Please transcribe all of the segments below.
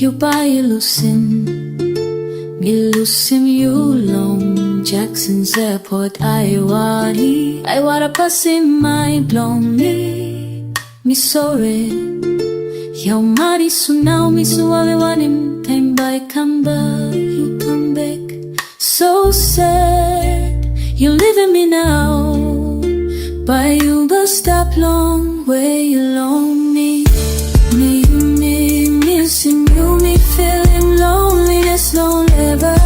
you by losing, me losing you long. Jackson's airport, I wanna pass in my blondie. Me sorry, your money so now me so I want him time by come back, you come back. So sad, you leaving me now, but you will stop long way along me. Me missing you, me feeling loneliness long ever.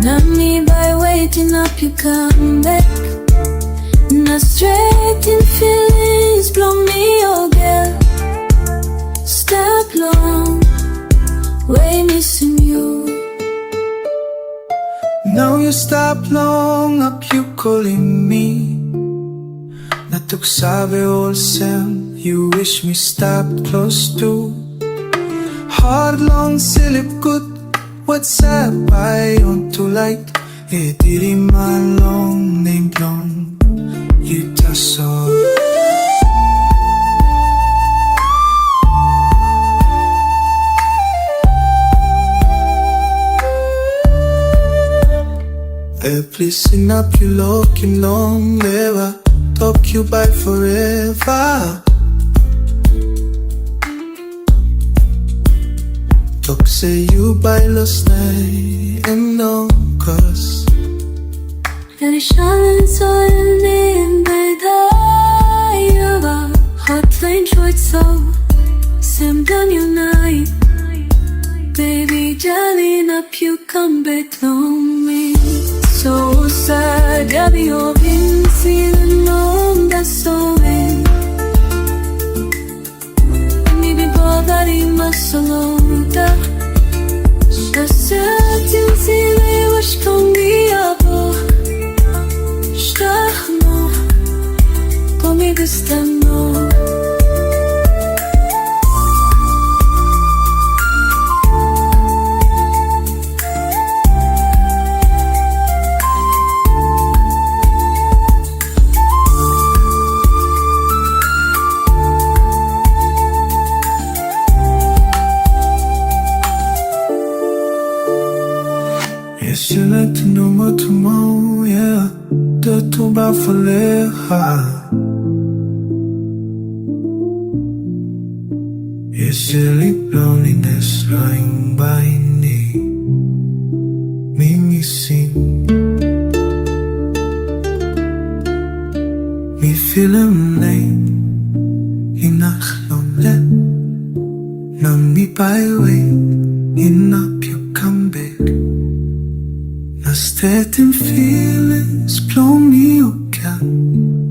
Not me by waiting up, you come back. Not straight in feelings, blow me, oh girl. Stop long, way missing you. Now you stop long up, you calling me. Natuksabi wholesome, you wish me stopped close to. Hard long silip good, what's up, I on too light. Didi man long name long, you just saw. Please sing up, you looking long never talk you by forever. Talk say you by last night and no cause. And it's shining so in by the hotline short so Sam done your night. Baby, jellying up, you come back on me. So sad, yeah, be hoping, feeling long, that's so in. Maybe bothered in my salon. Just certain, see, they wish can be up. Stach no, call me this time, no. Yes, you like to know more tomorrow, yeah. The two about for Yes, silly loneliness flying by me. Me sing. Me feeling late. Hinakhlonlet. Na me by way. Hinap you come back. Certain feelings blow me again.